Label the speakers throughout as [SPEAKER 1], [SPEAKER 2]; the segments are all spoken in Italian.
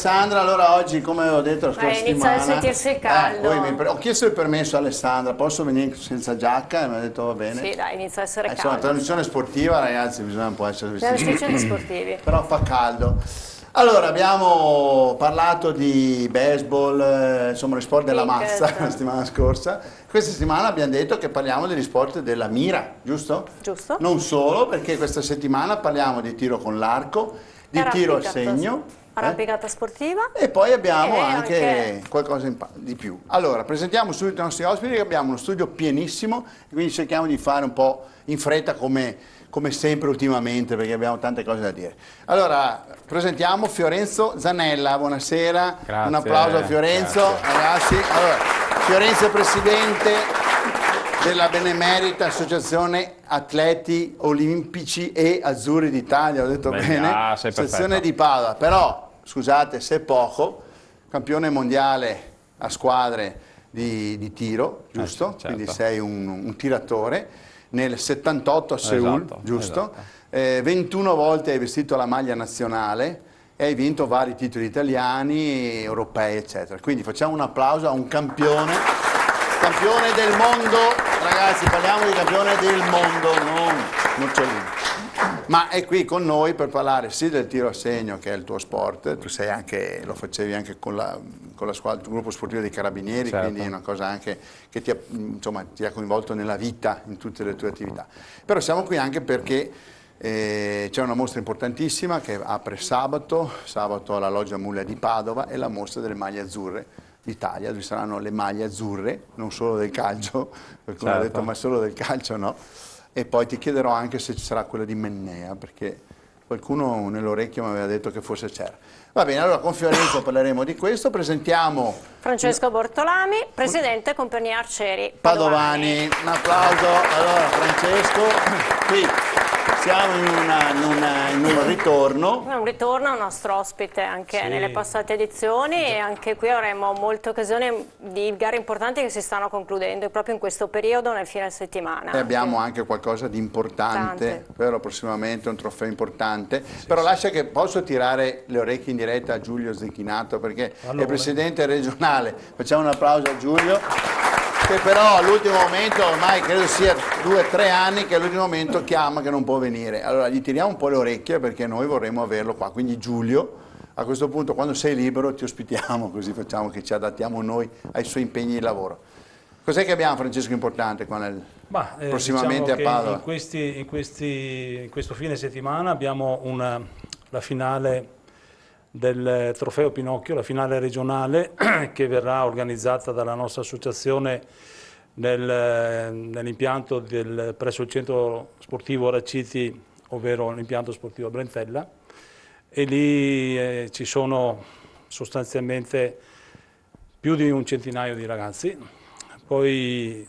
[SPEAKER 1] Alessandra, allora oggi, come ho detto la scorsa settimana,
[SPEAKER 2] inizia a sentirsi caldo.
[SPEAKER 1] ho chiesto il permesso a Alessandra, posso venire senza giacca? E mi ha detto va bene.
[SPEAKER 2] Sì, dai, inizia a essere caldo.
[SPEAKER 1] Insomma, trasmissione sportiva, ragazzi, bisogna un po' essere vestiti.
[SPEAKER 2] Trasmissioni sportivi.
[SPEAKER 1] Però fa caldo. Allora, abbiamo parlato di baseball, insomma, gli sport della mazza la settimana scorsa. Questa settimana abbiamo detto che parliamo degli sport della mira, giusto?
[SPEAKER 2] Giusto.
[SPEAKER 1] Non solo, perché questa settimana parliamo di tiro con l'arco, di tiro a segno.
[SPEAKER 2] Arrampicata sportiva.
[SPEAKER 1] E poi abbiamo anche qualcosa di più. Allora, presentiamo subito i nostri ospiti, che abbiamo uno studio pienissimo, quindi cerchiamo di fare un po' in fretta come sempre ultimamente, perché abbiamo tante cose da dire. Allora, presentiamo Fiorenzo Zanella, buonasera.
[SPEAKER 3] Grazie,
[SPEAKER 1] un applauso a Fiorenzo,
[SPEAKER 3] grazie.
[SPEAKER 1] ragazzi. Allora, Fiorenzo è presidente della Benemerita Associazione Atleti Olimpici e Azzurri d'Italia, ho detto bene, sezione di Padova, però scusate se è poco, campione mondiale a squadre di tiro, giusto?
[SPEAKER 3] Certo.
[SPEAKER 1] Quindi sei un tiratore, nel 78 a Seul,
[SPEAKER 3] Esatto,
[SPEAKER 1] giusto?
[SPEAKER 3] esatto.
[SPEAKER 1] 21 volte hai vestito la maglia nazionale e hai vinto vari titoli italiani, europei, eccetera. Quindi facciamo un applauso a un campione del mondo, ragazzi, parliamo di campione del mondo, non Nocciolini. Ma è qui con noi per parlare sì del tiro a segno, che è il tuo sport, tu sei anche, lo facevi anche con la squadra, il gruppo sportivo dei Carabinieri,
[SPEAKER 3] certo.
[SPEAKER 1] Quindi è una cosa anche che ti ha coinvolto nella vita, in tutte le tue attività. Però siamo qui anche perché c'è una mostra importantissima che apre sabato alla Loggia Muglia di Padova, è la mostra delle maglie azzurre d'Italia, dove saranno le maglie azzurre, non solo del calcio, qualcuno ha detto ma solo del calcio no, e poi ti chiederò anche se ci sarà quella di Mennea, perché qualcuno nell'orecchio mi aveva detto che forse c'era. Va bene, allora con Fiorenzo parleremo di questo, presentiamo
[SPEAKER 2] Francesco Bortolami, presidente Compagnia Arcieri
[SPEAKER 1] Padovani. Un applauso. Allora Francesco, qui siamo in un ritorno.
[SPEAKER 2] Un ritorno al nostro ospite anche nelle passate edizioni e anche qui avremo molte occasioni di gare importanti che si stanno concludendo proprio in questo periodo nel fine settimana.
[SPEAKER 1] E abbiamo anche qualcosa di importante, però prossimamente un trofeo importante. Però lascia che posso tirare le orecchie in diretta a Giulio Zecchinato perché è presidente regionale. Facciamo un applauso a Giulio. Che però all'ultimo momento, ormai credo sia 2 o 3 anni che all'ultimo momento chiama che non può venire. Allora gli tiriamo un po' le orecchie perché noi vorremmo averlo qua. Quindi Giulio, a questo punto quando sei libero ti ospitiamo, così facciamo che ci adattiamo noi ai suoi impegni di lavoro. Cos'è che abbiamo, Francesco, importante qua prossimamente
[SPEAKER 4] diciamo
[SPEAKER 1] a Padova?
[SPEAKER 4] In questo fine settimana abbiamo la finale del Trofeo Pinocchio, la finale regionale che verrà organizzata dalla nostra associazione nell'impianto presso il centro sportivo Raciti, ovvero l'impianto sportivo Brentella, e lì ci sono sostanzialmente più di un centinaio di ragazzi. Poi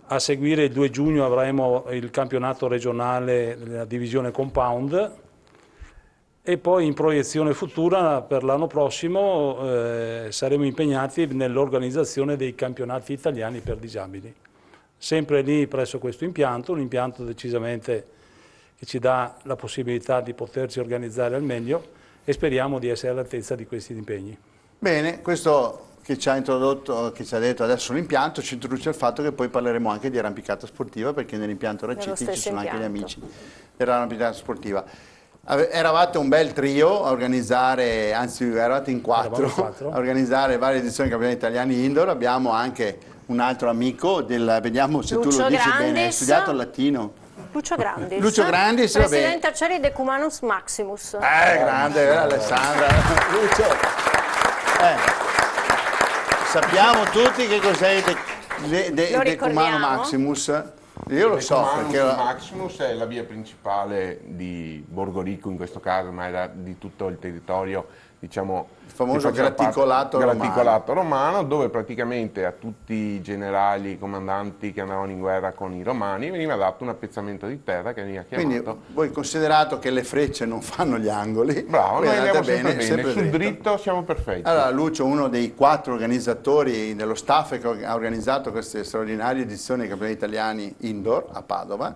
[SPEAKER 4] a seguire il 2 giugno avremo il campionato regionale della divisione compound e poi in proiezione futura per l'anno prossimo saremo impegnati nell'organizzazione dei campionati italiani per disabili. Sempre lì presso questo impianto, un impianto decisamente che ci dà la possibilità di poterci organizzare al meglio e speriamo di essere all'altezza di questi impegni.
[SPEAKER 1] Bene, questo che ci ha introdotto, che ci ha detto adesso l'impianto, ci introduce il fatto che poi parleremo anche di arrampicata sportiva perché nell'impianto Raciti ci sono anche gli amici dell'arrampicata sportiva. Eravate un bel trio a organizzare, anzi eravate in 4 a organizzare varie edizioni dei campionati italiani indoor. Abbiamo anche un altro amico, vediamo se
[SPEAKER 2] Lucio
[SPEAKER 1] tu lo dici
[SPEAKER 2] Grandis.
[SPEAKER 1] bene, hai studiato il latino.
[SPEAKER 2] Lucio Grandis,
[SPEAKER 1] Lucio Grandis,
[SPEAKER 2] presidente Arcieri Decumanus Maximus.
[SPEAKER 1] Grande, Alessandra. Lucio. Sappiamo tutti che cos'è Decumano Maximus. Io lo so perché
[SPEAKER 5] Maximus è la via principale di Borgorico in questo caso, ma è di tutto il territorio, diciamo,
[SPEAKER 1] il famoso graticolato
[SPEAKER 5] romano, dove praticamente a tutti i generali, i comandanti che andavano in guerra con i romani veniva dato un appezzamento di terra che veniva chiamato.
[SPEAKER 1] Quindi voi considerato che le frecce non fanno gli angoli,
[SPEAKER 5] bravo, noi andiamo sempre bene, sul
[SPEAKER 1] dritto.
[SPEAKER 5] dritto siamo perfetti.
[SPEAKER 1] Allora Lucio, uno dei 4 organizzatori dello staff che ha organizzato queste straordinarie edizioni dei campionati italiani indoor a Padova,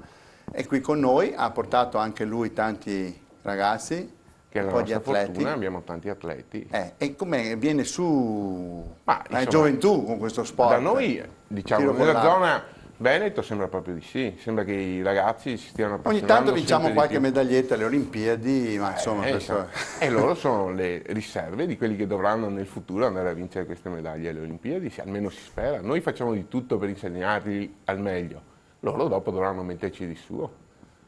[SPEAKER 1] è qui con noi, ha portato anche lui tanti ragazzi,
[SPEAKER 5] che è la nostra fortuna, abbiamo tanti atleti.
[SPEAKER 1] E come viene su
[SPEAKER 5] insomma,
[SPEAKER 1] gioventù con questo sport?
[SPEAKER 5] Da noi, diciamo, nella zona Veneto sembra proprio di sì, sembra che i ragazzi si stiano appassionando.
[SPEAKER 1] Ogni tanto vinciamo qualche medaglietta alle Olimpiadi, ma insomma...
[SPEAKER 5] E loro sono le riserve di quelli che dovranno nel futuro andare a vincere queste medaglie alle Olimpiadi, almeno si spera. Noi facciamo di tutto per insegnarli al meglio, loro dopo dovranno metterci di suo.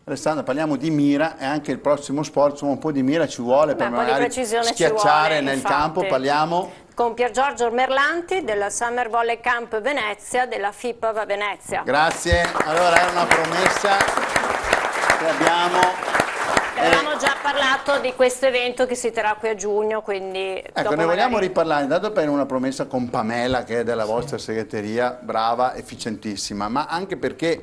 [SPEAKER 1] Alessandra, parliamo di mira e anche il prossimo sport, insomma un po' di mira ci vuole per magari schiacciare nel campo, parliamo...
[SPEAKER 2] Con Pier Giorgio Merlanti del Summer Volley Camp Venezia della FIP Venezia.
[SPEAKER 1] Grazie, allora è una promessa che abbiamo...
[SPEAKER 2] Avevamo già parlato di questo evento che si terrà qui a giugno, quindi...
[SPEAKER 1] Ecco, ne vogliamo riparlare, intanto per una promessa con Pamela che è della vostra segreteria, brava, efficientissima, ma anche perché...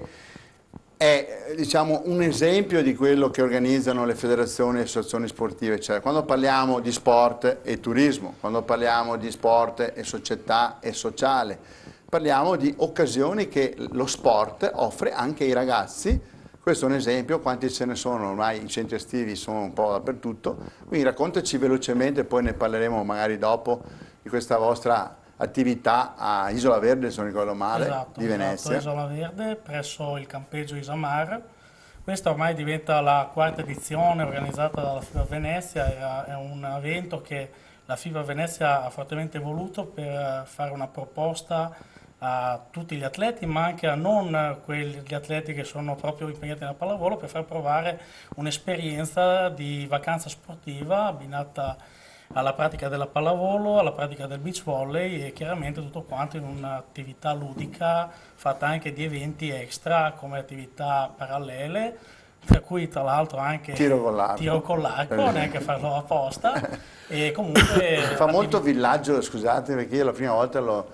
[SPEAKER 1] è diciamo, un esempio di quello che organizzano le federazioni e associazioni sportive, cioè quando parliamo di sport e turismo, quando parliamo di sport e società e sociale, parliamo di occasioni che lo sport offre anche ai ragazzi. Questo è un esempio, quanti ce ne sono, ormai i centri estivi sono un po' dappertutto, quindi raccontaci velocemente, poi ne parleremo magari dopo di questa vostra attività a Isola Verde, se non ricordo male, di Venezia.
[SPEAKER 3] Isola Verde, presso il campeggio Isamar. Questa ormai diventa la quarta edizione organizzata dalla FIBA Venezia, è un evento che la FIBA Venezia ha fortemente voluto per fare una proposta a tutti gli atleti, ma anche a non quegli atleti che sono proprio impegnati nella pallavolo, per far provare un'esperienza di vacanza sportiva abbinata alla pratica della pallavolo, alla pratica del beach volley e chiaramente tutto quanto in un'attività ludica fatta anche di eventi extra come attività parallele, tra cui tra l'altro anche tiro con l'arco, neanche farlo apposta. E comunque
[SPEAKER 1] fa molto villaggio, scusate, perché io la prima volta l'ho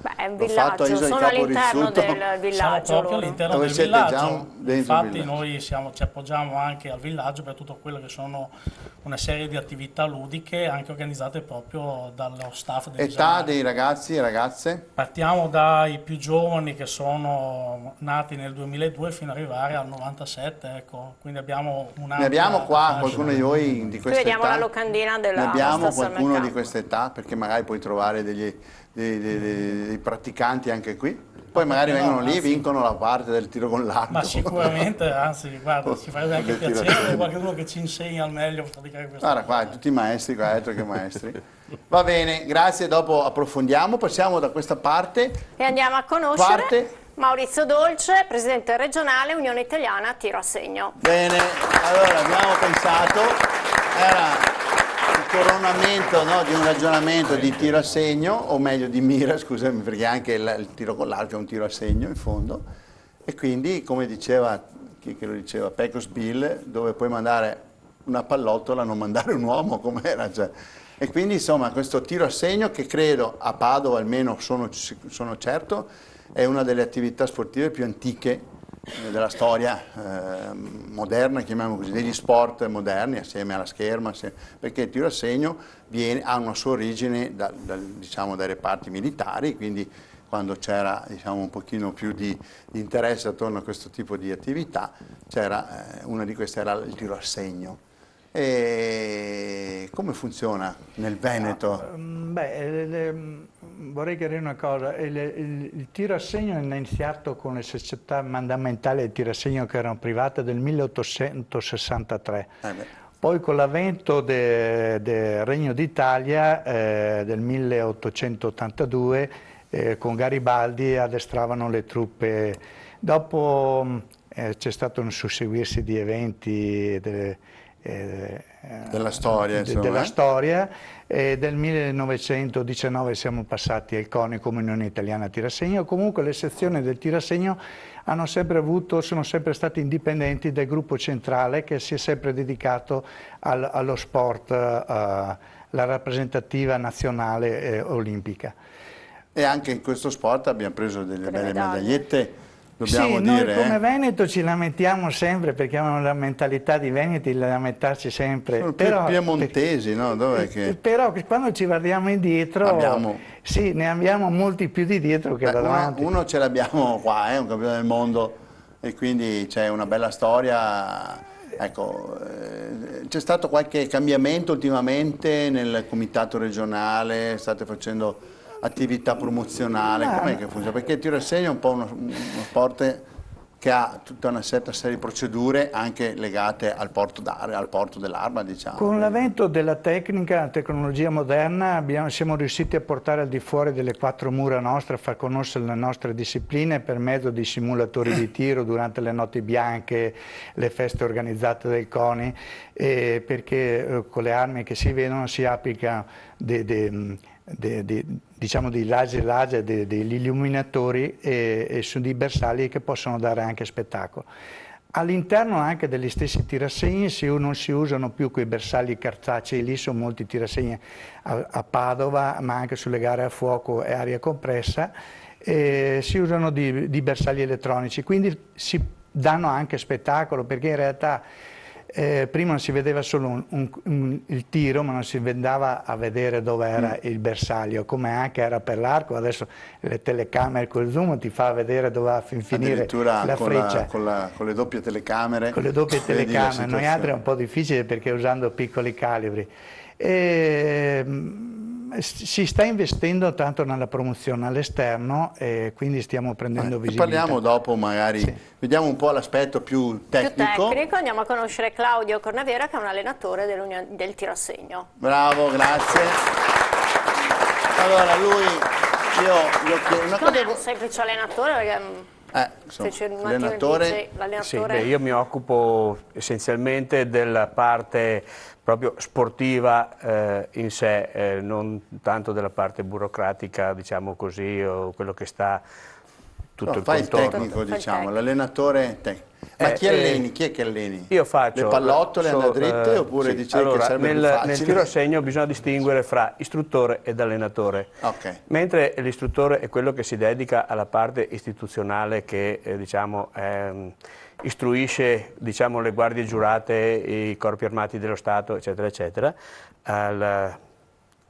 [SPEAKER 1] fatto a Isola di Caporizzuto.
[SPEAKER 2] Del villaggio.
[SPEAKER 3] Siamo proprio all'interno del villaggio. Infatti noi ci appoggiamo anche al villaggio per tutto quello che sono una serie di attività ludiche anche organizzate proprio dallo staff del
[SPEAKER 1] Età dei ragazzi e ragazze?
[SPEAKER 3] Partiamo dai più giovani che sono nati nel 2002 fino ad arrivare al 97, ecco. Quindi abbiamo
[SPEAKER 1] ne abbiamo qua qualcuno di voi di questa età?
[SPEAKER 2] Vediamo la locandina della
[SPEAKER 1] ne abbiamo qualcuno di questa età, perché magari puoi trovare dei praticanti anche qui, poi magari vengono lì e vincono la parte del tiro con l'arco.
[SPEAKER 3] Ma sicuramente, anzi, guarda, ci farebbe anche piacere qualcuno che ci insegna al meglio a praticare questo.
[SPEAKER 1] Guarda qua, tutti i maestri, qua altro che maestri. Va bene, grazie, dopo approfondiamo, passiamo da questa parte.
[SPEAKER 2] E andiamo a conoscere Maurizio Dolce, presidente regionale Unione Italiana Tiro a Segno.
[SPEAKER 1] Bene, allora abbiamo pensato, era il coronamento di un ragionamento di tiro a segno, o meglio di mira, scusami, perché anche il tiro con l'arco è un tiro a segno in fondo, e quindi come diceva, chi che lo diceva, Pecos Bill, dove puoi mandare una pallottola, non mandare un uomo, com'era, cioè. E quindi insomma questo tiro a segno, che credo a Padova almeno sono certo, è una delle attività sportive più antiche della storia moderna, chiamiamo così, degli sport moderni, assieme alla scherma, perché il tiro a segno ha una sua origine diciamo, dai reparti militari, quindi quando c'era diciamo, un pochino più di interesse attorno a questo tipo di attività, una di queste era il tiro a segno. E come funziona nel Veneto?
[SPEAKER 6] Vorrei chiarire una cosa, il tiro a segno è iniziato con le società mandamentali di tiro a segno che erano private del 1863. Poi con l'avvento del Regno d'Italia del 1882 con Garibaldi addestravano le truppe. Dopo c'è stato un susseguirsi di eventi
[SPEAKER 1] della storia,
[SPEAKER 6] del 1919 siamo passati al CONI come Unione Italiana Tiro a Segno. Comunque le sezioni del tiro a segno sono sempre state indipendenti dal gruppo centrale che si è sempre dedicato allo sport, alla rappresentativa nazionale olimpica.
[SPEAKER 1] E anche in questo sport abbiamo preso delle belle medagliette. Dobbiamo
[SPEAKER 6] noi
[SPEAKER 1] dire,
[SPEAKER 6] come Veneto ci lamentiamo sempre perché abbiamo la mentalità di Veneti di lamentarci sempre.
[SPEAKER 1] Sono piemontesi, no? Dov'è che...
[SPEAKER 6] Però quando ci guardiamo indietro, sì, ne abbiamo molti più di dietro che da davanti.
[SPEAKER 1] Uno ce l'abbiamo qua, un campione del mondo, e quindi c'è una bella storia. Ecco, c'è stato qualche cambiamento ultimamente nel comitato regionale? State facendo attività promozionale? Com'è che funziona? Perché il tiro a segno è un po' uno sport che ha tutta una certa serie di procedure anche legate al porto dell'arma, diciamo.
[SPEAKER 6] Con l'avvento della tecnologia moderna, siamo riusciti a portare al di fuori delle 4 mura nostre, a far conoscere le nostre discipline per mezzo di simulatori di tiro durante le notti bianche, le feste organizzate dai CONI, perché con le armi che si vedono si applica diciamo dei laser, degli illuminatori su dei bersagli che possono dare anche spettacolo. All'interno anche degli stessi tirassegni non si usano più quei bersagli cartacei, lì sono molti tirassegni a Padova, ma anche sulle gare a fuoco e aria compressa, si usano di bersagli elettronici, quindi si danno anche spettacolo, perché in realtà prima non si vedeva solo il tiro, ma non si andava a vedere dove era il bersaglio, come anche era per l'arco. Adesso le telecamere col zoom ti fa vedere dove va a finire la freccia.
[SPEAKER 1] Con le doppie telecamere.
[SPEAKER 6] Con le doppie telecamere, noi altri è un po' difficile perché usando piccoli calibri. Si sta investendo tanto nella promozione all'esterno e quindi stiamo prendendo visibilità.
[SPEAKER 1] Parliamo dopo magari, vediamo un po' l'aspetto più tecnico.
[SPEAKER 2] Andiamo a conoscere Claudio Cornavera, che è un allenatore del tiro a segno.
[SPEAKER 1] Bravo, grazie. Allora lui, io chiedo una cosa.
[SPEAKER 2] Non è un semplice allenatore, perché
[SPEAKER 1] allenatore.
[SPEAKER 7] Sì, io mi occupo essenzialmente della parte proprio sportiva in sé, non tanto della parte burocratica, diciamo così, o quello che sta tutto il contorno.
[SPEAKER 1] Fai il tecnico, diciamo, l'allenatore tecnico. Ma chi alleni? Chi è che alleni?
[SPEAKER 7] Io faccio
[SPEAKER 1] le pallottole a dritte oppure
[SPEAKER 7] sì.
[SPEAKER 1] dicevi
[SPEAKER 7] allora,
[SPEAKER 1] che sarebbe più facile?
[SPEAKER 7] Nel tiro a segno bisogna distinguere fra istruttore ed allenatore.
[SPEAKER 1] Okay.
[SPEAKER 7] Mentre l'istruttore è quello che si dedica alla parte istituzionale che diciamo istruisce, diciamo, le guardie giurate, i corpi armati dello Stato, eccetera, eccetera, al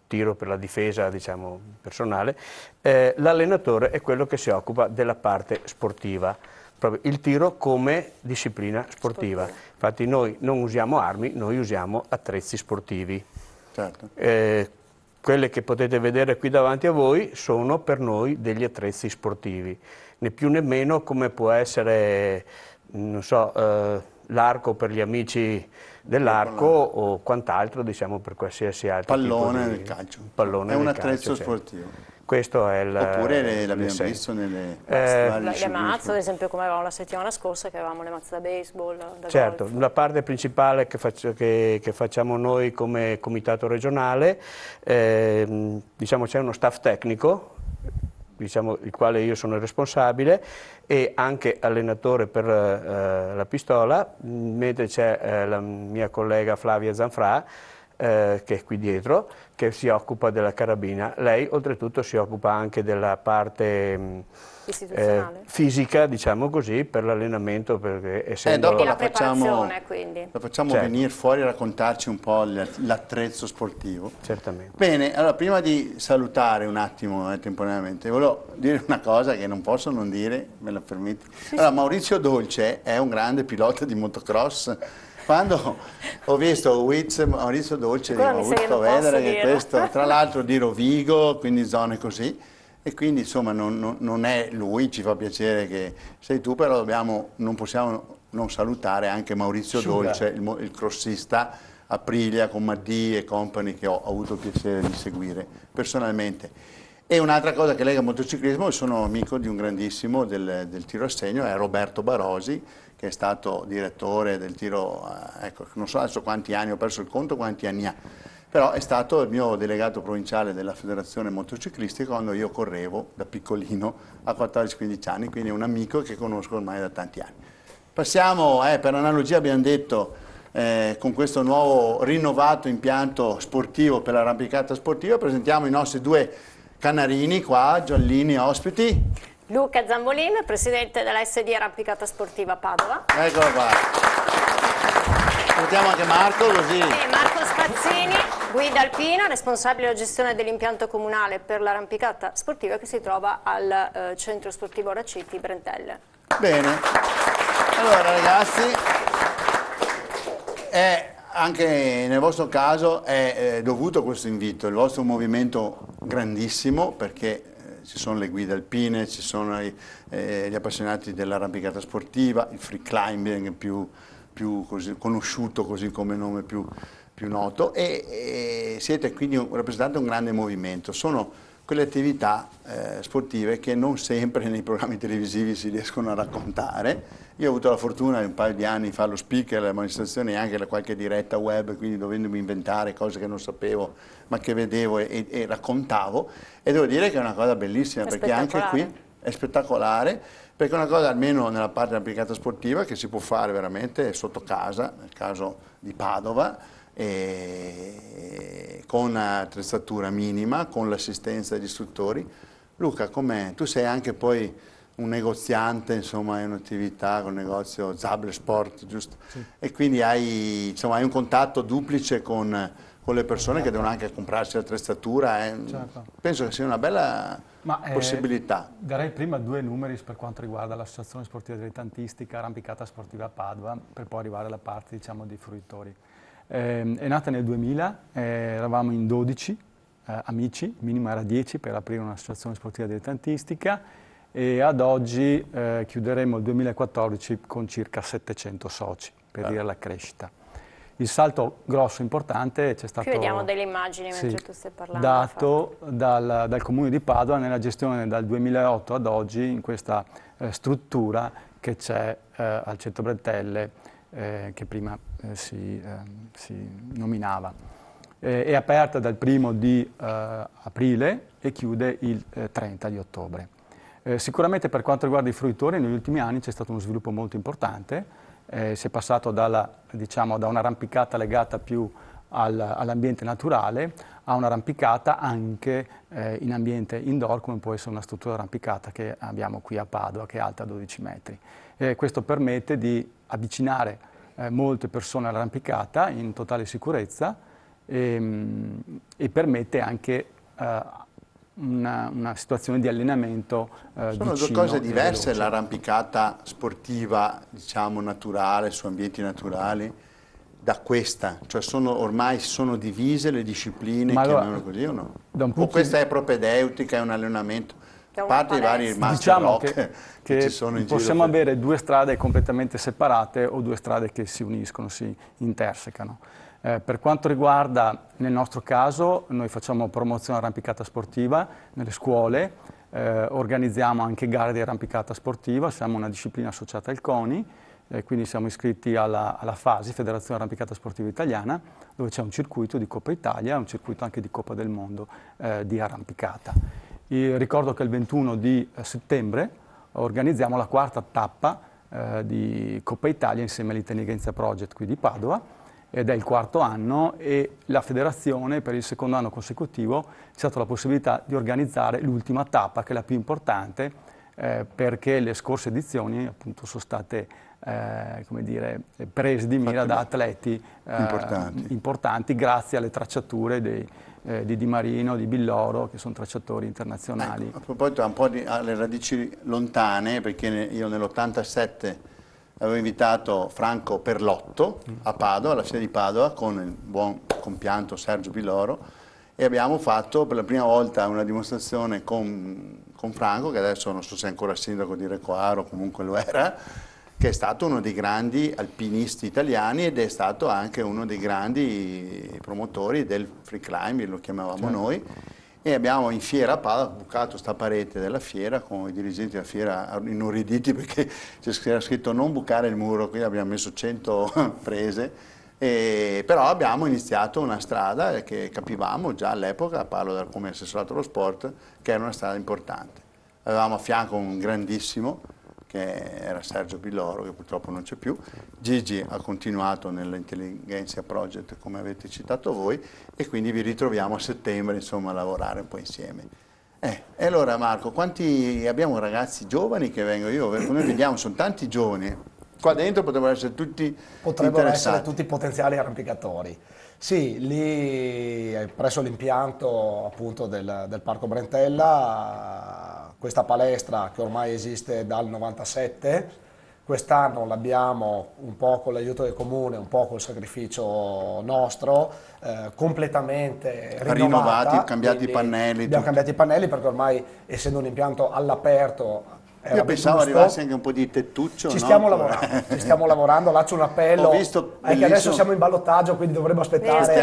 [SPEAKER 7] tiro per la difesa, diciamo, personale. L'allenatore è quello che si occupa della parte sportiva, proprio il tiro come disciplina sportiva. Infatti noi non usiamo armi, noi usiamo attrezzi sportivi.
[SPEAKER 1] Certo.
[SPEAKER 7] Quelle che potete vedere qui davanti a voi sono per noi degli attrezzi sportivi, né più né meno come può essere, non so, l'arco per gli amici dell'arco o quant'altro, diciamo, per qualsiasi altro
[SPEAKER 1] pallone
[SPEAKER 7] tipo
[SPEAKER 1] nel calcio.
[SPEAKER 7] Pallone
[SPEAKER 1] è un
[SPEAKER 7] nel
[SPEAKER 1] attrezzo
[SPEAKER 7] calcio,
[SPEAKER 1] sportivo.
[SPEAKER 7] Questo è
[SPEAKER 1] Oppure l'abbiamo visto nelle
[SPEAKER 2] le mazze, ad esempio, come avevamo la settimana scorsa, che avevamo le mazze da baseball, da
[SPEAKER 7] certo,
[SPEAKER 2] golf.
[SPEAKER 7] La parte principale che facciamo noi come comitato regionale, diciamo, c'è uno staff tecnico, diciamo, il quale io sono il responsabile, e anche allenatore per la pistola, mentre c'è la mia collega Flavia Zanfrà, che è qui dietro, che si occupa della carabina. Lei oltretutto si occupa anche della parte fisica, diciamo così, per l'allenamento, perché essendo
[SPEAKER 1] dopo
[SPEAKER 2] la preparazione,
[SPEAKER 1] la facciamo
[SPEAKER 7] certo.
[SPEAKER 1] venire fuori a raccontarci un po' l'attrezzo sportivo.
[SPEAKER 7] Certamente.
[SPEAKER 1] Bene, allora prima di salutare un attimo temporaneamente, volevo dire una cosa che non posso non dire, me la permetti? Allora, Maurizio Dolce è un grande pilota di motocross. Quando ho visto Maurizio Dolce, ho voluto vedere che questo, tra l'altro di Rovigo, quindi zone così, e quindi insomma non è lui, ci fa piacere che sei tu, però non possiamo non salutare anche Maurizio Dolce, il crossista Aprilia con Maddì e company, che ho avuto il piacere di seguire personalmente. E un'altra cosa che lega al motociclismo, sono amico di un grandissimo del tiro a segno, è Roberto Barosi, che è stato direttore del tiro, ecco, non so adesso quanti anni, ho perso il conto quanti anni ha, però è stato il mio delegato provinciale della federazione motociclistica quando io correvo da piccolino a 14-15 anni, quindi è un amico che conosco ormai da tanti anni. Passiamo, per analogia abbiamo detto, con questo nuovo rinnovato impianto sportivo per l'arrampicata sportiva, presentiamo i nostri due canarini qua, giallini ospiti.
[SPEAKER 2] Luca Zambolin, presidente della SD Arrampicata Sportiva Padova.
[SPEAKER 1] Eccolo qua. Salutiamo anche Marco, così.
[SPEAKER 2] E Marco Spazzini, guida alpina, responsabile della gestione dell'impianto comunale per l'arrampicata sportiva, che si trova al centro sportivo Raciti Brentelle.
[SPEAKER 1] Bene. Allora ragazzi, anche nel vostro caso è dovuto questo invito, il vostro movimento grandissimo, perché ci sono le guide alpine, ci sono gli appassionati dell'arrampicata sportiva, il free climbing più così, conosciuto così come nome più noto, e siete quindi rappresentate un grande movimento. Sono quelle attività sportive che non sempre nei programmi televisivi si riescono a raccontare. Io ho avuto la fortuna di un paio di anni di fare lo speaker alle manifestazioni e anche qualche diretta web, quindi dovendomi inventare cose che non sapevo ma che vedevo e raccontavo, e devo dire che è una cosa bellissima, perché anche qui è spettacolare, perché è una cosa, almeno nella parte dell'applicata sportiva, che si può fare veramente sotto casa, nel caso di Padova, con attrezzatura minima, con l'assistenza degli istruttori. Luca, com'è? Tu sei anche poi un negoziante, insomma, hai un'attività con il negozio Zabler Sport, giusto? Sì. E quindi hai un contatto duplice con le persone che devono anche comprarsi l'attrezzatura. Certo. Penso che sia una bella possibilità.
[SPEAKER 8] Darei prima 2 numeri per quanto riguarda l'Associazione Sportiva Dilettantistica Arrampicata Sportiva Padova, per poi arrivare alla parte, diciamo, dei fruitori. È nata nel 2000, eravamo in 12 amici, minimo era 10 per aprire un'associazione sportiva dilettantistica, e ad oggi chiuderemo il 2014 con circa 700 soci, per dire la crescita. Il salto grosso importante c'è stato...
[SPEAKER 2] Qui vediamo delle immagini mentre tu stai parlando.
[SPEAKER 8] Dato dal Comune di Padova nella gestione dal 2008 ad oggi in questa struttura che c'è al Centro Bretelle, che prima si nominava. È aperta dal 1° di aprile e chiude il 30 di ottobre. Sicuramente per quanto riguarda i fruitori negli ultimi anni c'è stato uno sviluppo molto importante, si è passato da un'arrampicata legata più all'ambiente naturale a un'arrampicata anche in ambiente indoor, come può essere una struttura arrampicata che abbiamo qui a Padova, che è alta 12 metri. Questo permette di avvicinare molte persone all'arrampicata in totale sicurezza e permette anche una situazione di allenamento
[SPEAKER 1] Sono due cose diverse, l'arrampicata sportiva, diciamo, naturale, su ambienti naturali, da questa, cioè ormai sono divise le discipline, chiamiamolo così, o no? O questa è propedeutica, è un allenamento, a parte i vari master rock che ci sono in giro.
[SPEAKER 8] Possiamo avere 2 strade completamente separate o 2 strade che si uniscono, si intersecano. Per quanto riguarda, nel nostro caso, noi facciamo promozione arrampicata sportiva nelle scuole, organizziamo anche gare di arrampicata sportiva, siamo una disciplina associata al CONI, quindi siamo iscritti alla FASI, Federazione Arrampicata Sportiva Italiana, dove c'è un circuito di Coppa Italia e un circuito anche di Coppa del Mondo di arrampicata. Ricordo che il 21 di settembre organizziamo la 4ª tappa di Coppa Italia insieme all'Intelligenza Project qui di Padova, ed è il 4º anno, e la federazione per il 2º anno consecutivo c'è stata la possibilità di organizzare l'ultima tappa, che è la più importante, perché le scorse edizioni appunto sono state come dire, prese di mira da atleti importanti grazie alle tracciature di Di Marino, di Billoro, che sono tracciatori internazionali.
[SPEAKER 1] Ecco, a proposito, un po' alle radici lontane, perché io nell'87 avevo invitato Franco Perlotto a Padova, alla sede di Padova, con il buon compianto Sergio Billoro, e abbiamo fatto per la prima volta una dimostrazione con Franco, che adesso non so se è ancora sindaco di Recoaro, comunque lo era, che è stato uno dei grandi alpinisti italiani ed è stato anche uno dei grandi promotori del free climbing, lo chiamavamo noi, e abbiamo in fiera a Padova bucato sta parete della fiera con i dirigenti della fiera inorriditi perché c'era scritto non bucare il muro, quindi abbiamo messo 100 prese, però abbiamo iniziato una strada che capivamo già all'epoca, parlo come assessorato allo sport, che era una strada importante. Avevamo a fianco un grandissimo, che era Sergio Billoro, che purtroppo non c'è più. Gigi ha continuato nell'Intelligenza Project, come avete citato voi, e quindi vi ritroviamo a settembre, insomma, a lavorare un po' insieme. E allora Marco, quanti abbiamo ragazzi giovani che vengono? Come vediamo, sono tanti giovani. Qua dentro potrebbero essere tutti
[SPEAKER 9] essere tutti potenziali arrampicatori. Sì, lì presso l'impianto appunto del Parco Brentella, questa palestra che ormai esiste dal 97, Quest'anno l'abbiamo un po' con l'aiuto del comune, un po' col sacrificio nostro, completamente rinnovati,
[SPEAKER 1] cambiati i pannelli.
[SPEAKER 9] Abbiamo cambiato i pannelli perché ormai, essendo un impianto all'aperto,
[SPEAKER 1] io pensavo arrivasse anche un po' di tettuccio.
[SPEAKER 9] Ci stiamo lavorando, là c'è un appello.
[SPEAKER 1] Ho visto
[SPEAKER 9] anche adesso siamo in ballottaggio, quindi dovremo aspettare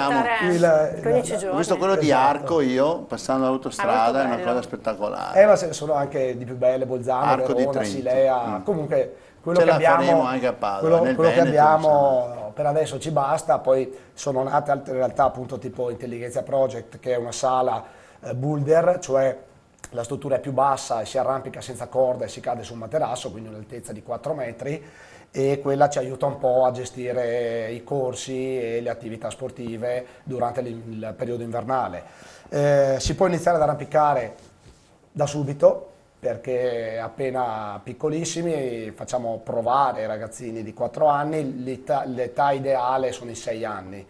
[SPEAKER 1] ho visto quello di Arco io, passando l'autostrada, è una cosa spettacolare.
[SPEAKER 9] Ma ce ne sono anche di più belle, Bolzano,
[SPEAKER 1] Arco
[SPEAKER 9] Verona, Silea, comunque quello
[SPEAKER 1] ce
[SPEAKER 9] che
[SPEAKER 1] la
[SPEAKER 9] abbiamo,
[SPEAKER 1] faremo anche a Padova,
[SPEAKER 9] quello che abbiamo per adesso ci basta. Poi sono nate altre realtà, appunto tipo Intelligenza Project, che è una sala boulder, cioè la struttura è più bassa e si arrampica senza corda e si cade su un materasso, quindi un'altezza di 4 metri, e quella ci aiuta un po' a gestire i corsi e le attività sportive durante il periodo invernale. Si può iniziare ad arrampicare da subito, perché appena piccolissimi facciamo provare i ragazzini di 4 anni, l'età ideale sono i 6 anni.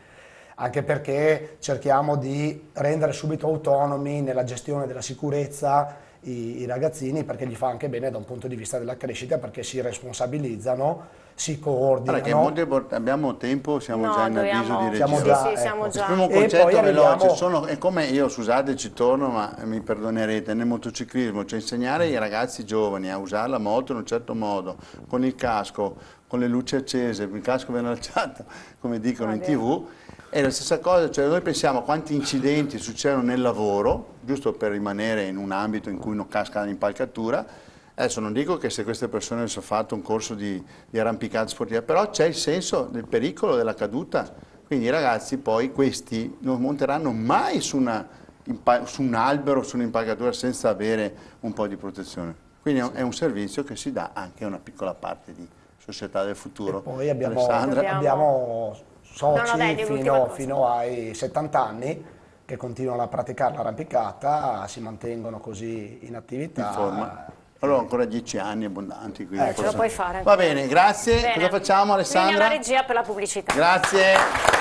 [SPEAKER 9] Anche perché cerchiamo di rendere subito autonomi nella gestione della sicurezza i ragazzini, perché gli fa anche bene da un punto di vista della crescita, perché si responsabilizzano, si coordinano.
[SPEAKER 1] Abbiamo tempo, siamo già in avviso di
[SPEAKER 2] registrazione. Siamo già.
[SPEAKER 1] Esprimo un concetto veloce, è come io, scusate ci torno ma mi perdonerete, nel motociclismo, cioè insegnare ai ragazzi giovani a usare la moto in un certo modo, con il casco, con le luci accese, il casco viene alzato, come dicono in TV. È la stessa cosa, cioè noi pensiamo a quanti incidenti succedono nel lavoro, giusto per rimanere in un ambito in cui non casca l'impalcatura. Adesso non dico che se queste persone avessero fatto un corso di arrampicata sportiva, però c'è il senso del pericolo della caduta, quindi i ragazzi poi questi non monteranno mai su un albero, su un'impalcatura senza avere un po' di protezione. Quindi è un servizio che si dà anche a una piccola parte di società del futuro.
[SPEAKER 9] E poi abbiamo soci fino ai 70 anni che continuano a praticare l'arrampicata, si mantengono così in attività.
[SPEAKER 1] In forma. Allora ancora 10 anni abbondanti.
[SPEAKER 2] Ce lo puoi fare.
[SPEAKER 1] Va bene, grazie.
[SPEAKER 2] Bene.
[SPEAKER 1] Cosa facciamo, Alessandra?
[SPEAKER 2] Vieni alla regia per la pubblicità.
[SPEAKER 1] Grazie.